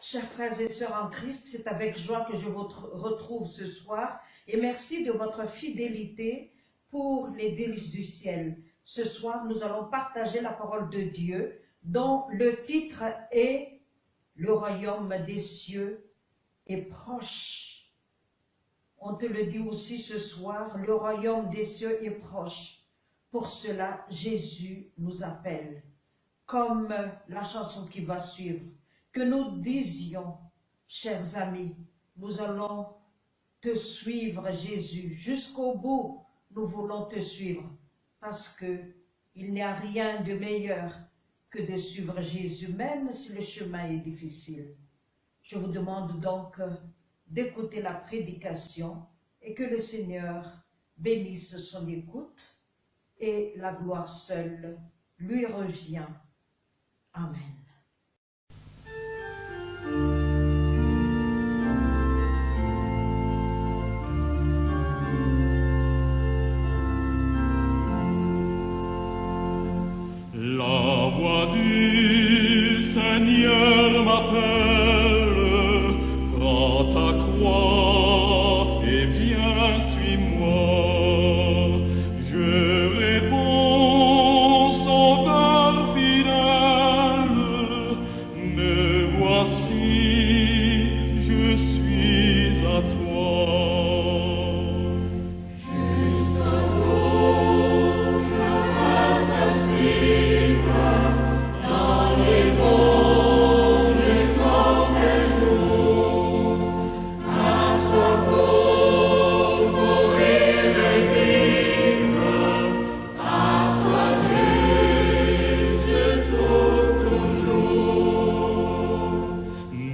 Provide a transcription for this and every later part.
Chers frères et sœurs en Christ, c'est avec joie que je vous retrouve ce soir et merci de votre fidélité pour les délices du ciel. Ce soir, nous allons partager la parole de Dieu dont le titre est « Le royaume des cieux est proche ». On te le dit aussi ce soir, le royaume des cieux est proche. Pour cela, Jésus nous appelle, comme la chanson qui va suivre. Que nous disions, chers amis, nous allons te suivre, Jésus. Jusqu'au bout, nous voulons te suivre, parce qu'il n'y a rien de meilleur que de suivre Jésus, même si le chemin est difficile. Je vous demande donc d'écouter la prédication et que le Seigneur bénisse son écoute et la gloire seule lui revient. Amen. La voix du Seigneur m'appelle, prends ta croix et viens, suis-moi. Je réponds, Sauveur fidèle, me voici, je suis à toi.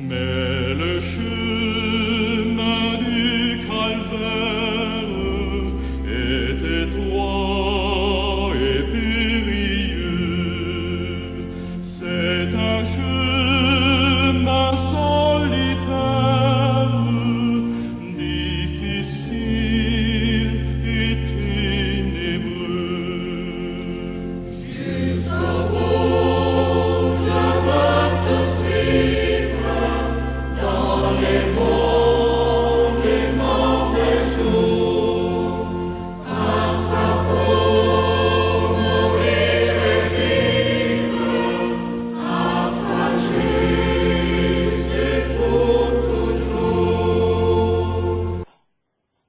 Mais le chemin du calvaire est étroit et périlleux. C'est un chemin solitaire, difficile et ténébreux.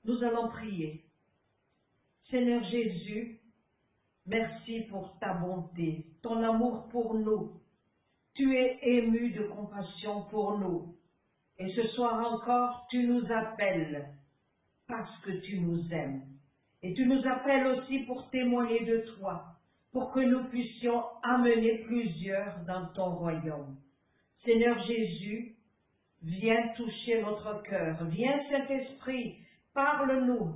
Nous allons prier. Seigneur Jésus, merci pour ta bonté, ton amour pour nous. Tu es ému de compassion pour nous. Et ce soir encore, tu nous appelles parce que tu nous aimes. Et tu nous appelles aussi pour témoigner de toi, pour que nous puissions amener plusieurs dans ton royaume. Seigneur Jésus, viens toucher notre cœur. Viens, Saint-Esprit, parle-nous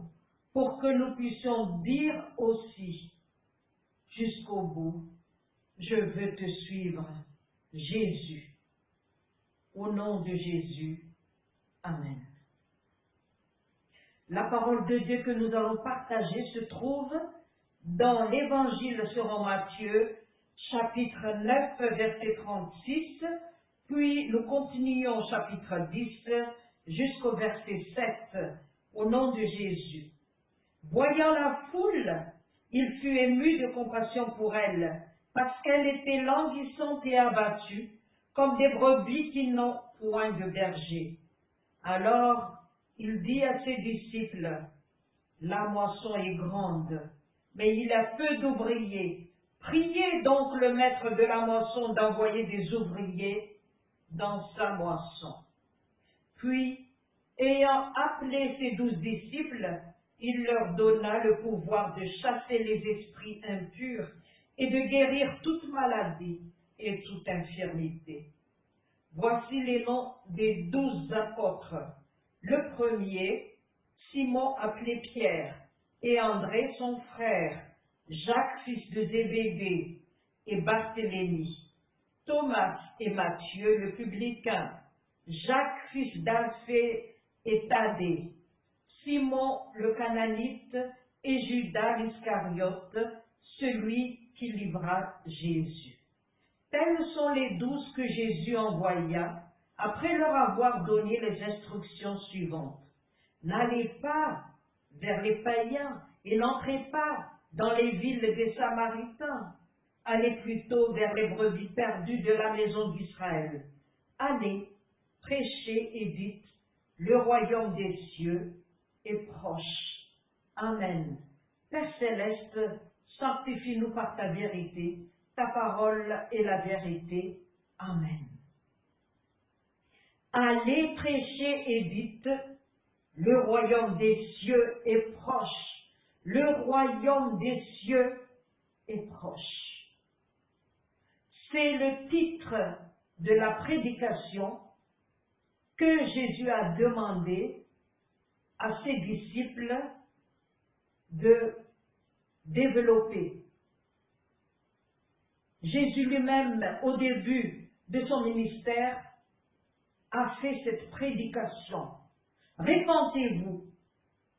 pour que nous puissions dire aussi jusqu'au bout, je veux te suivre, Jésus. Au nom de Jésus, Amen. La parole de Dieu que nous allons partager se trouve dans l'Évangile selon Matthieu, chapitre 9, verset 36, puis nous continuons chapitre 10 jusqu'au verset 7, au nom de Jésus. Voyant la foule, il fut ému de compassion pour elle, parce qu'elle était languissante et abattue, comme des brebis qui n'ont point de berger. Alors il dit à ses disciples, « La moisson est grande, mais il y a peu d'ouvriers. Priez donc le maître de la moisson d'envoyer des ouvriers dans sa moisson. » Puis, ayant appelé ses 12 disciples, il leur donna le pouvoir de chasser les esprits impurs et de guérir toute maladie et toute infirmité. Voici les noms des 12 apôtres. Le premier, Simon appelé Pierre, et André son frère, Jacques fils de Zébédée, et Barthélemy, Thomas et Matthieu le publicain, Jacques fils d'Alphée et Thaddée, Simon le Cananite et Judas l'Iscariote, celui qui livra Jésus. Tels sont les 12 que Jésus envoya après leur avoir donné les instructions suivantes. N'allez pas vers les païens et n'entrez pas dans les villes des Samaritains. Allez plutôt vers les brebis perdues de la maison d'Israël. Allez, prêchez et dites, le royaume des cieux est proche. Amen. Père céleste, sanctifie-nous par ta vérité. Ta parole est la vérité. Amen. Allez, prêchez et dites, le royaume des cieux est proche. Le royaume des cieux est proche. C'est le titre de la prédication que Jésus a demandé à ses disciples de développer. Jésus lui-même, au début de son ministère, a fait cette prédication. Répentez-vous,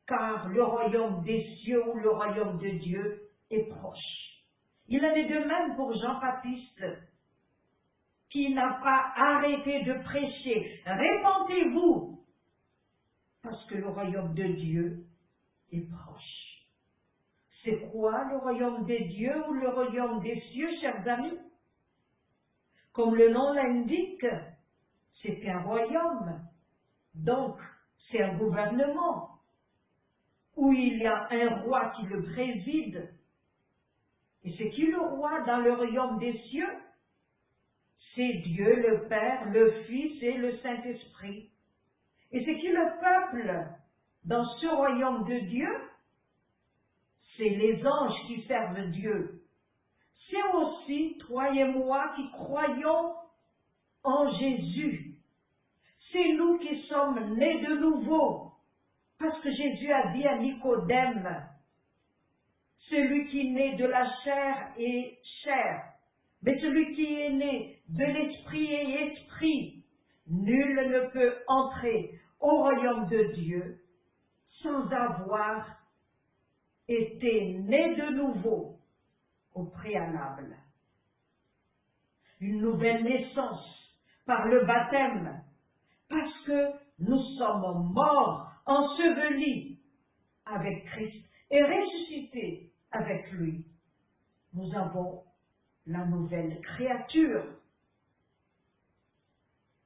car le royaume des cieux ou le royaume de Dieu est proche. Il en est de même pour Jean-Baptiste, qui n'a pas arrêté de prêcher. Répentez-vous, parce que le royaume de Dieu est proche. C'est quoi le royaume des dieux ou le royaume des cieux, chers amis? Comme le nom l'indique, c'est un royaume, donc c'est un gouvernement, où il y a un roi qui le préside. Et c'est qui le roi dans le royaume des cieux? C'est Dieu, le Père, le Fils et le Saint-Esprit. Et c'est qui le peuple dans ce royaume de Dieu? C'est les anges qui servent Dieu. C'est aussi toi et moi qui croyons en Jésus. C'est nous qui sommes nés de nouveau. Parce que Jésus a dit à Nicodème, celui qui naît de la chair est chair, mais celui qui est né de l'esprit est esprit. Nul ne peut entrer au royaume de Dieu sans avoir été né de nouveau au préalable. Une nouvelle naissance par le baptême, parce que nous sommes morts, ensevelis avec Christ et ressuscités avec lui. Nous avons la nouvelle créature.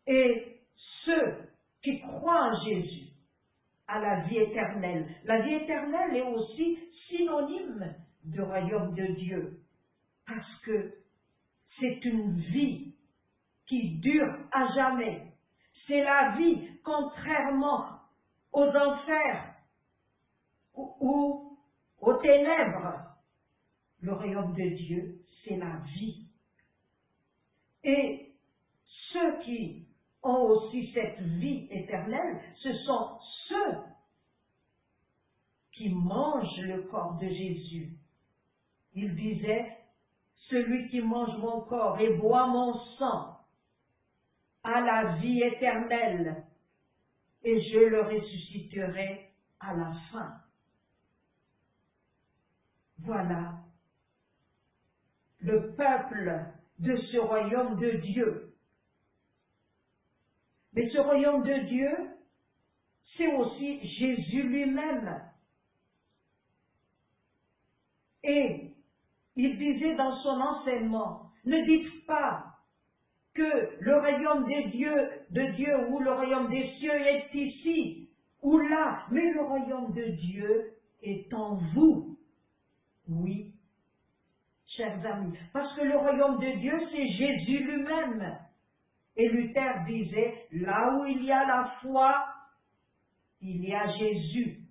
Et ceux qui croient en Jésus à la vie éternelle. La vie éternelle est aussi synonyme du royaume de Dieu, parce que c'est une vie qui dure à jamais. C'est la vie, contrairement aux enfers ou aux ténèbres. Le royaume de Dieu, c'est la vie. Et ceux qui ont aussi cette vie éternelle, ce sont ceux qui mangent le corps de Jésus. Il disait, celui qui mange mon corps et boit mon sang a la vie éternelle, et je le ressusciterai à la fin. Voilà le peuple de ce royaume de Dieu. Mais ce royaume de Dieu, c'est aussi Jésus lui-même. Et il disait dans son enseignement, ne dites pas que le royaume de Dieu ou le royaume des cieux est ici ou là, mais le royaume de Dieu est en vous. Oui, chers amis, parce que le royaume de Dieu, c'est Jésus lui-même. Et Luther disait, là où il y a la foi, il y a Jésus.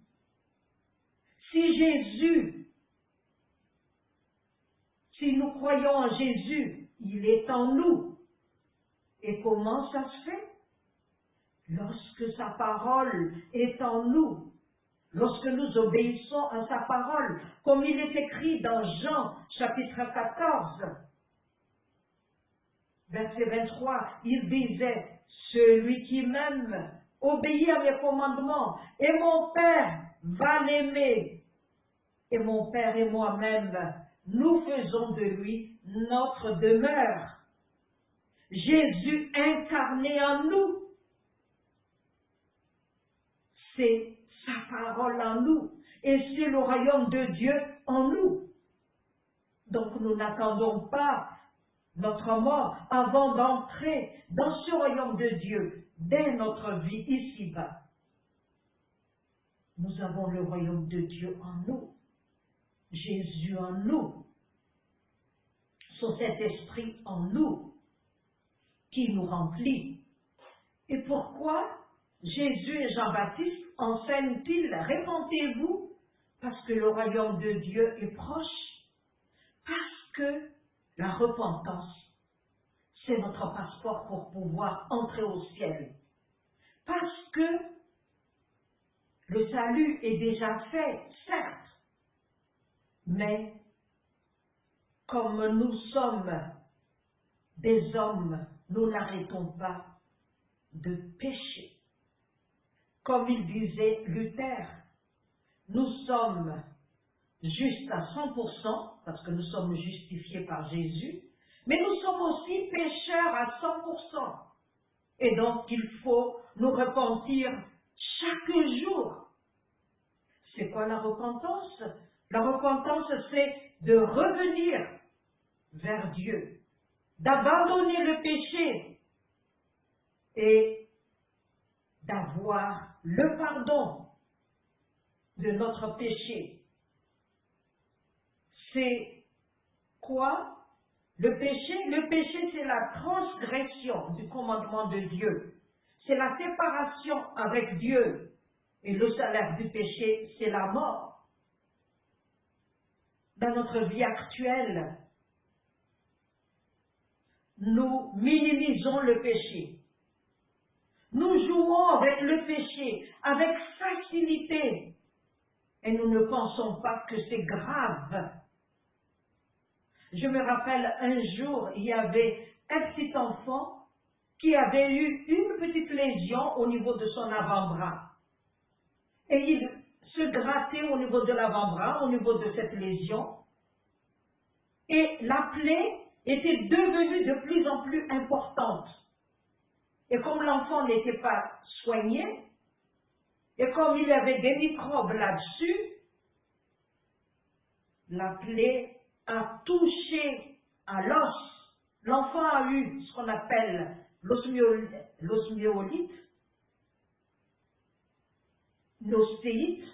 Si nous croyons en Jésus, il est en nous. Et comment ça se fait? Lorsque sa parole est en nous, lorsque nous obéissons à sa parole, comme il est écrit dans Jean chapitre 14, verset 23, il disait, celui qui m'aime obéit à mes commandements, et mon Père va l'aimer. Et mon Père et moi-même, nous faisons de lui notre demeure. Jésus incarné en nous. C'est sa parole en nous et c'est le royaume de Dieu en nous. Donc nous n'attendons pas notre mort avant d'entrer dans ce royaume de Dieu dès notre vie ici-bas. Nous avons le royaume de Dieu en nous, Jésus en nous, son Saint-Esprit en nous, qui nous remplit. Et pourquoi Jésus et Jean-Baptiste enseignent-ils? Répondez-vous, parce que le royaume de Dieu est proche, parce que la repentance, c'est notre passeport pour pouvoir entrer au ciel, parce que le salut est déjà fait, certes, mais comme nous sommes des hommes, nous n'arrêtons pas de pécher. Comme il disait Luther, nous sommes justes à 100%, parce que nous sommes justifiés par Jésus, mais nous sommes aussi pécheurs à 100%. Et donc il faut nous repentir chaque jour. C'est quoi la repentance? La repentance, c'est de revenir vers Dieu, d'abandonner le péché et d'avoir le pardon de notre péché. C'est quoi le péché? Le péché, c'est la transgression du commandement de Dieu. C'est la séparation avec Dieu. Et le salaire du péché, c'est la mort. Dans notre vie actuelle, nous minimisons le péché. Nous jouons avec le péché, avec facilité. Et nous ne pensons pas que c'est grave. Je me rappelle un jour, il y avait un petit enfant qui avait eu une petite lésion au niveau de son avant-bras. Et il se grattait au niveau de l'avant-bras, au niveau de cette lésion. Et la plaie était devenue de plus en plus importante. Et comme l'enfant n'était pas soigné, et comme il y avait des microbes là-dessus, la plaie a touché à l'os. L'enfant a eu ce qu'on appelle l'osmyolite, l'ostéite,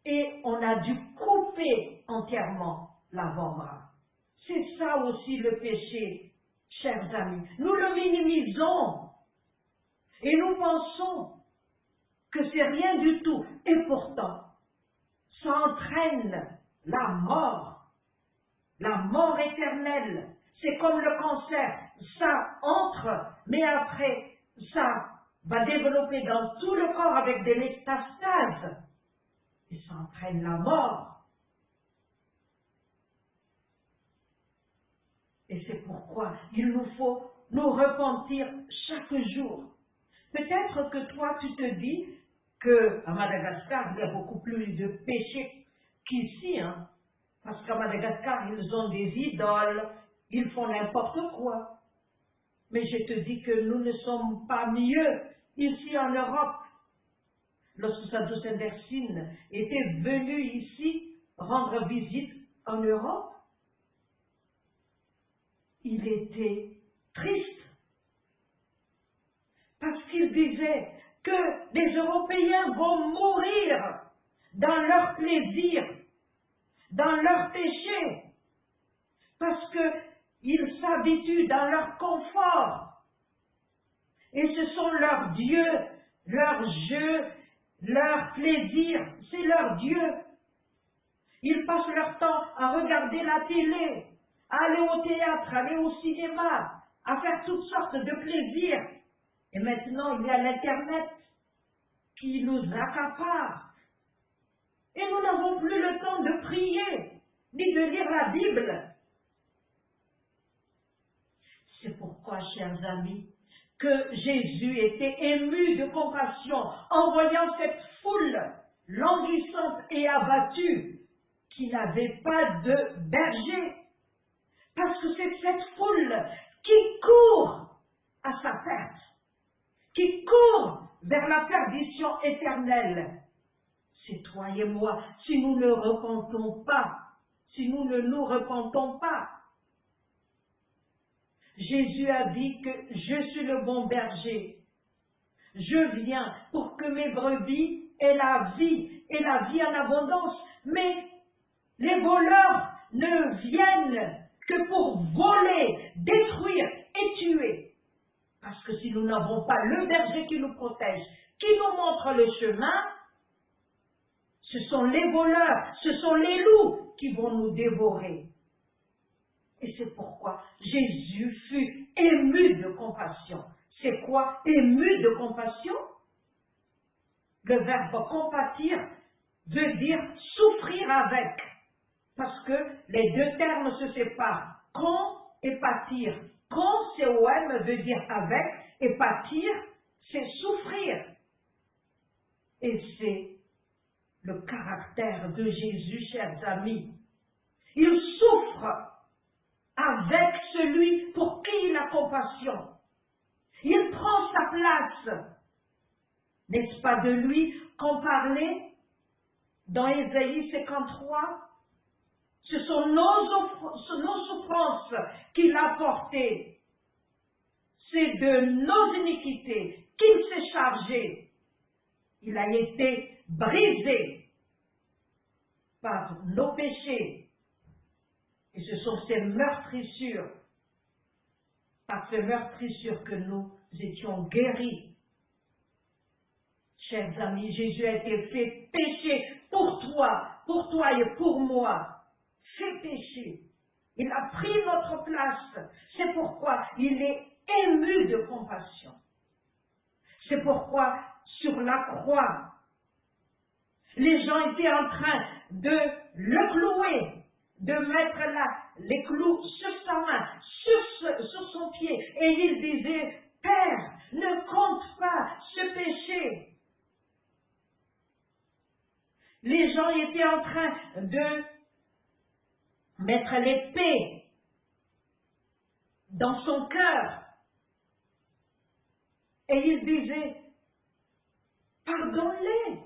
et on a dû couper entièrement l'avant-bras. C'est ça aussi le péché, chers amis. Nous le minimisons et nous pensons que c'est rien du tout. Et pourtant, ça entraîne la mort éternelle. C'est comme le cancer, ça entre, mais après, ça va développer dans tout le corps avec des métastases. Et ça entraîne la mort. Et c'est pourquoi il nous faut nous repentir chaque jour. Peut-être que toi, tu te dis qu'à Madagascar, il y a beaucoup plus de péchés qu'ici, hein? Parce qu'à Madagascar, ils ont des idoles, ils font n'importe quoi. Mais je te dis que nous ne sommes pas mieux ici en Europe. Lorsque Sadhu Sendersine était venu ici rendre visite en Europe, il était triste. Parce qu'il disait que les Européens vont mourir dans leur plaisir, dans leur péché, parce qu'ils s'habituent dans leur confort. Et ce sont leurs dieux, leurs jeux, leur plaisir, c'est leur Dieu. Ils passent leur temps à regarder la télé, à aller au théâtre, à aller au cinéma, à faire toutes sortes de plaisirs. Et maintenant, il y a l'Internet qui nous accapare. Et nous n'avons plus le temps de prier, ni de lire la Bible. C'est pourquoi, chers amis, que Jésus était ému de compassion en voyant cette foule languissante et abattue qui n'avait pas de berger. Parce que c'est cette foule qui court à sa perte, qui court vers la perdition éternelle. C'est toi et moi, si nous ne repentons pas, si nous ne nous repentons pas. Jésus a dit que je suis le bon berger. Je viens pour que mes brebis aient la vie, et la vie en abondance. Mais les voleurs ne viennent que pour voler, détruire et tuer. Parce que si nous n'avons pas le berger qui nous protège, qui nous montre le chemin, ce sont les voleurs, ce sont les loups qui vont nous dévorer. Et c'est pourquoi Jésus fut ému de compassion. C'est quoi ému de compassion? Le verbe compatir veut dire souffrir avec. Parce que les deux termes se séparent. Con et pâtir. Con, C-O-M, veut dire avec, et pâtir, c'est souffrir. Et c'est le caractère de Jésus, chers amis. Il souffre avec celui pour qui il a compassion. Il prend sa place. N'est-ce pas de lui qu'on parlait dans Ésaïe 53? Ce sont nos souffrances qu'il a portées. C'est de nos iniquités qu'il s'est chargé. Il a été brisé par nos péchés. Et ce sont ces meurtrissures, par ces meurtrissures que nous étions guéris. Chers amis, Jésus a été fait péché pour toi et pour moi. Fait péché. Il a pris notre place. C'est pourquoi il est ému de compassion. C'est pourquoi sur la croix, les gens étaient en train de le clouer, de mettre là les clous sur sa main, sur son pied. Et il disait, Père, ne compte pas ce péché. Les gens étaient en train de mettre l'épée dans son cœur. Et il disait, pardonne-les.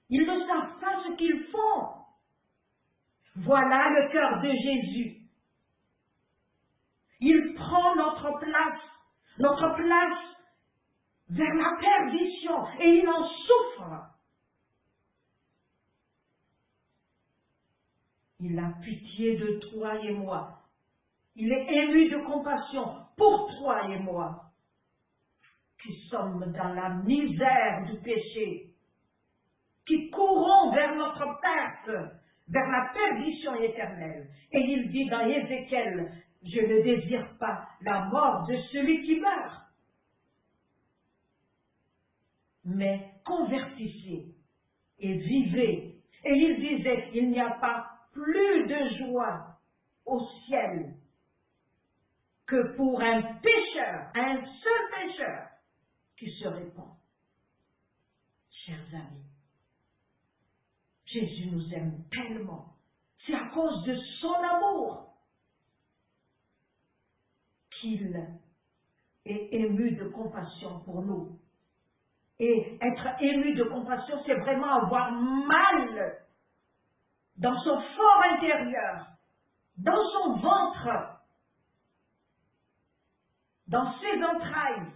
Ils ne savent pas ce qu'ils font. Voilà le cœur de Jésus. Il prend notre place vers la perdition, et il en souffre. Il a pitié de toi et moi. Il est ému de compassion pour toi et moi, qui sommes dans la misère du péché, qui courons vers notre perte, vers la perdition éternelle. Et il dit dans Ézéchiel, je ne désire pas la mort de celui qui meurt, mais convertissez et vivez. Et il disait, il n'y a pas plus de joie au ciel que pour un pécheur, un seul pécheur qui se répand. Chers amis, Jésus nous aime tellement. C'est à cause de son amour qu'il est ému de compassion pour nous. Et être ému de compassion, c'est vraiment avoir mal dans son fort intérieur, dans son ventre, dans ses entrailles,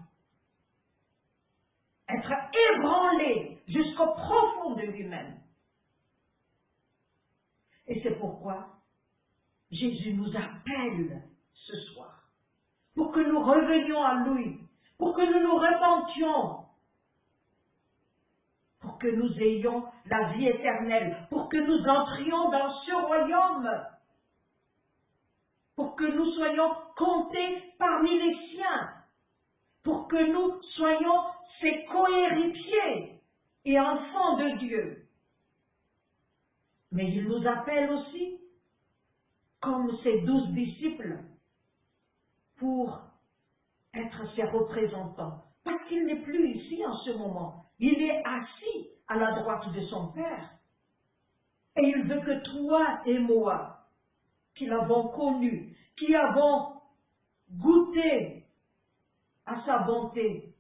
être ébranlé jusqu'au profond de lui-même. Et c'est pourquoi Jésus nous appelle ce soir, pour que nous revenions à lui, pour que nous nous repentions, pour que nous ayons la vie éternelle, pour que nous entrions dans ce royaume, pour que nous soyons comptés parmi les siens, pour que nous soyons ses cohéritiers et enfants de Dieu. Mais il nous appelle aussi, comme ses 12 disciples, pour être ses représentants. Parce qu'il n'est plus ici en ce moment. Il est assis à la droite de son Père. Et il veut que toi et moi, qui l'avons connu, qui avons goûter à sa bonté.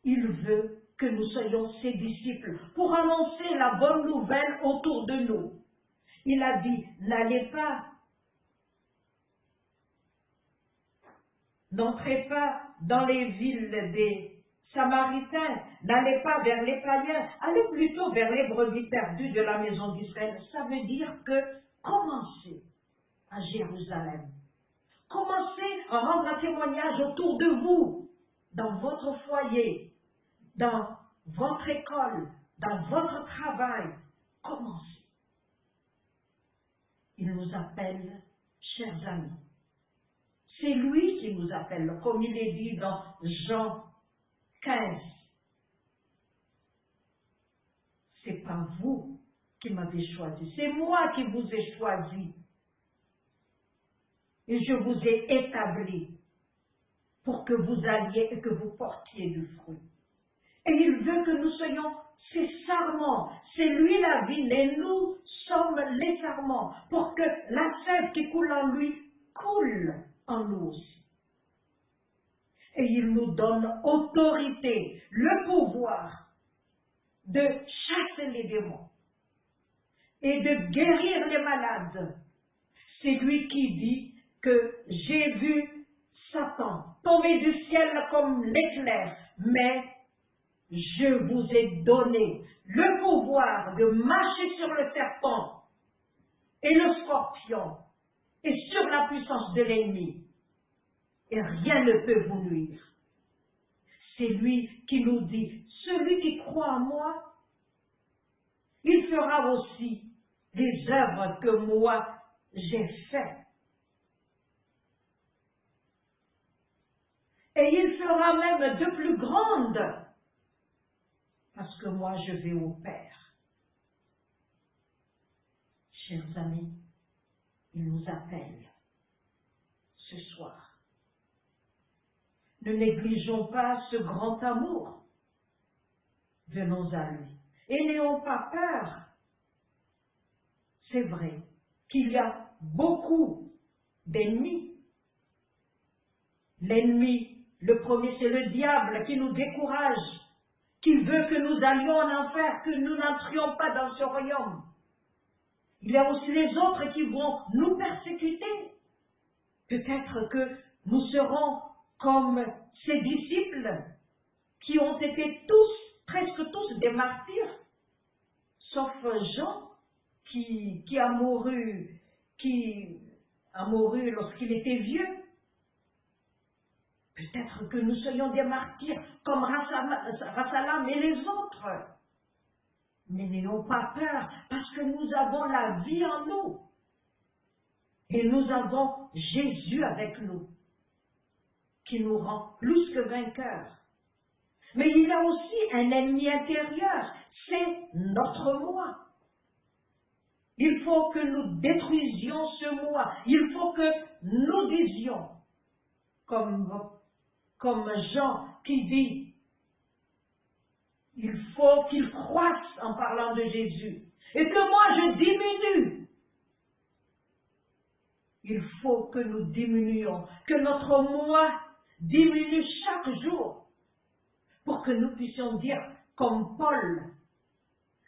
Il veut que nous soyons ses disciples pour annoncer la bonne nouvelle autour de nous. Il a dit, n'entrez pas dans les villes des Samaritains, n'allez pas vers les païens, allez plutôt vers les brebis perdues de la maison d'Israël. Ça veut dire que commencez à Jérusalem. Commencez à rendre un témoignage autour de vous, dans votre foyer, dans votre école, dans votre travail. Commencez. Il nous appelle, chers amis. C'est lui qui nous appelle, comme il est dit dans Jean 15. C'est pas vous qui m'avez choisi, c'est moi qui vous ai choisi. Et je vous ai établi pour que vous alliez et que vous portiez du fruit. Et il veut que nous soyons ses sarments. C'est lui la vigne et nous sommes les sarments pour que la sève qui coule en lui coule en nous aussi. Et il nous donne autorité, le pouvoir de chasser les démons et de guérir les malades. C'est lui qui dit que j'ai vu Satan tomber du ciel comme l'éclair, mais je vous ai donné le pouvoir de marcher sur le serpent et le scorpion et sur la puissance de l'ennemi. Et rien ne peut vous nuire. C'est lui qui nous dit, celui qui croit en moi, il fera aussi les œuvres que moi j'ai faites. Et il fera même de plus grandes, parce que moi je vais au Père. Chers amis, il nous appelle ce soir. Ne négligeons pas ce grand amour. Venons à lui. Et n'ayons pas peur. C'est vrai qu'il y a beaucoup d'ennemis. L'ennemi, le premier, c'est le diable qui nous décourage, qui veut que nous allions en enfer, que nous n'entrions pas dans ce royaume. Il y a aussi les autres qui vont nous persécuter. Peut-être que nous serons comme ses disciples qui ont été tous, presque tous des martyrs, sauf Jean qui a mouru lorsqu'il était vieux. Peut-être que nous soyons des martyrs comme Rassalam et les autres. Mais n'ayons pas peur, parce que nous avons la vie en nous. Et nous avons Jésus avec nous, qui nous rend plus que vainqueurs. Mais il y a aussi un ennemi intérieur, c'est notre moi. Il faut que nous détruisions ce moi. Il faut que nous disions, comme Jean qui dit, il faut qu'il croisse en parlant de Jésus, et que moi je diminue. Il faut que nous diminuions, que notre moi diminue chaque jour, pour que nous puissions dire, comme Paul,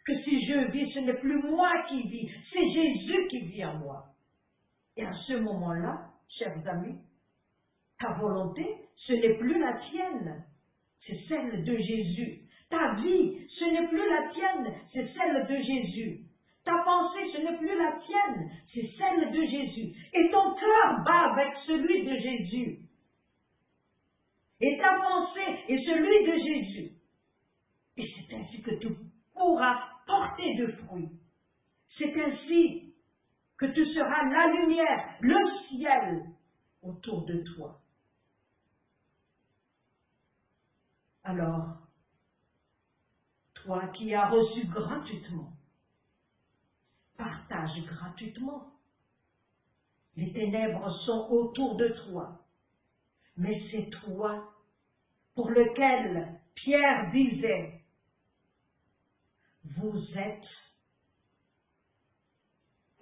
que si je vis, ce n'est plus moi qui vis, c'est Jésus qui vit en moi. Et à ce moment-là, chers amis, ta volonté, ce n'est plus la tienne, c'est celle de Jésus. Ta vie, ce n'est plus la tienne, c'est celle de Jésus. Ta pensée, ce n'est plus la tienne, c'est celle de Jésus. Et ton cœur bat avec celui de Jésus. Et ta pensée est celui de Jésus. Et c'est ainsi que tu pourras porter de fruits. C'est ainsi que tu seras la lumière, le ciel autour de toi. Alors, toi qui as reçu gratuitement, partage gratuitement. Les ténèbres sont autour de toi, mais c'est toi pour lequel Pierre disait, vous êtes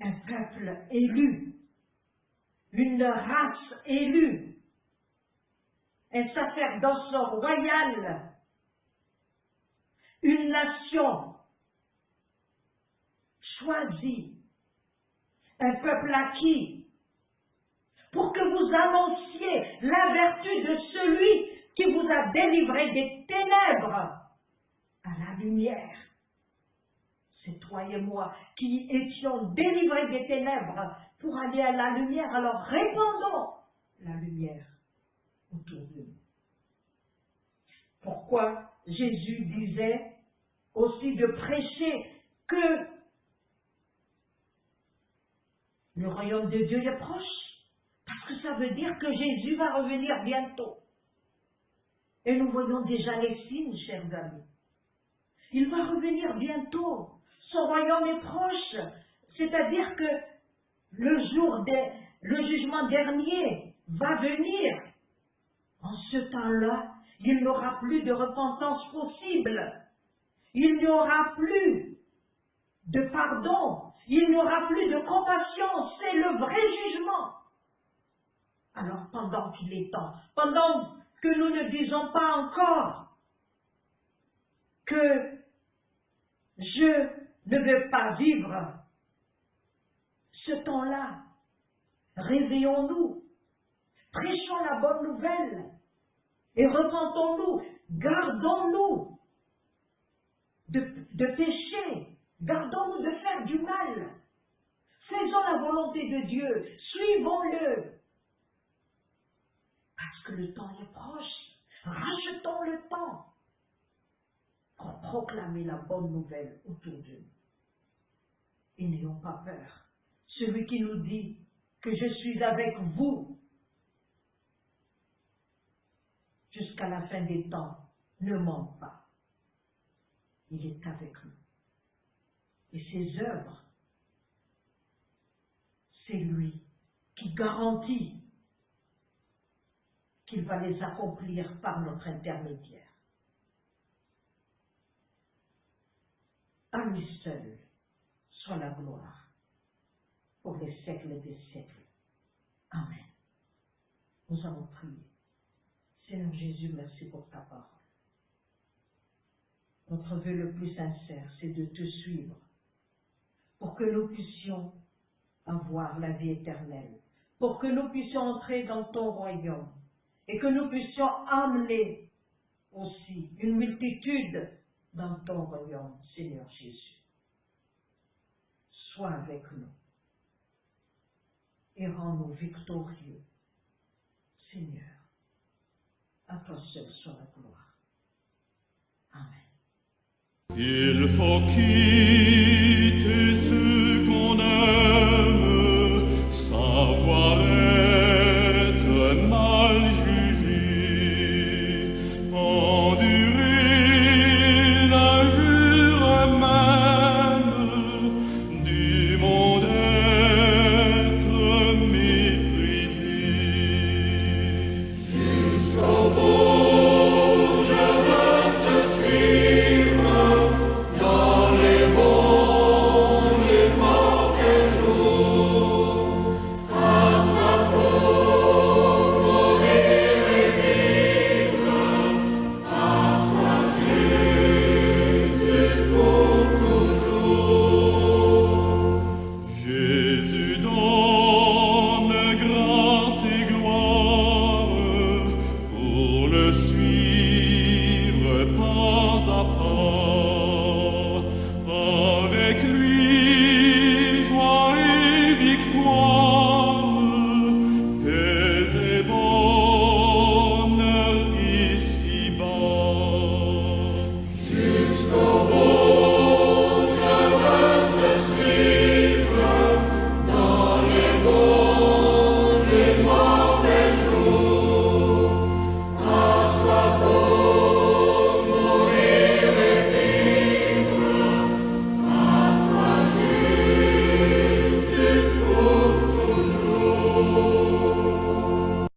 un peuple élu, une race élue, un sacerdoce royal, une nation choisie, un peuple acquis, pour que vous annonciez la vertu de celui qui vous a délivré des ténèbres à la lumière. C'est toi et moi qui étions délivrés des ténèbres pour aller à la lumière, alors répandons la lumière autour de nous. Pourquoi Jésus disait aussi de prêcher que le royaume de Dieu est proche? Parce que ça veut dire que Jésus va revenir bientôt. Et nous voyons déjà les signes, chers amis. Il va revenir bientôt. Son royaume est proche. C'est-à-dire que le jugement dernier va venir. En ce temps-là, il n'y aura plus de repentance possible. Il n'y aura plus de pardon. Il n'y aura plus de compassion. C'est le vrai jugement. Alors, pendant qu'il est temps, pendant que nous ne disons pas encore que je ne veux pas vivre ce temps-là, réveillons-nous, prêchons la bonne nouvelle et repentons-nous, gardons-nous de pécher, gardons-nous de faire du mal, faisons la volonté de Dieu, suivons-le, parce que le temps est proche, rachetons le temps pour proclamer la bonne nouvelle autour de nous. Et n'ayons pas peur. Celui qui nous dit que je suis avec vous jusqu'à la fin des temps ne ment pas. Il est avec nous. Et ses œuvres, c'est lui qui garantit qu'il va les accomplir par notre intermédiaire. À lui seul soit la gloire pour les siècles des siècles. Amen. Nous allons prier. Seigneur Jésus, merci pour ta parole. Notre vœu le plus sincère, c'est de te suivre pour que nous puissions avoir la vie éternelle, pour que nous puissions entrer dans ton royaume et que nous puissions amener aussi une multitude dans ton royaume, Seigneur Jésus. Sois avec nous et rends-nous victorieux, Seigneur. À toi seul soit la gloire. Amen. Il faut qu'il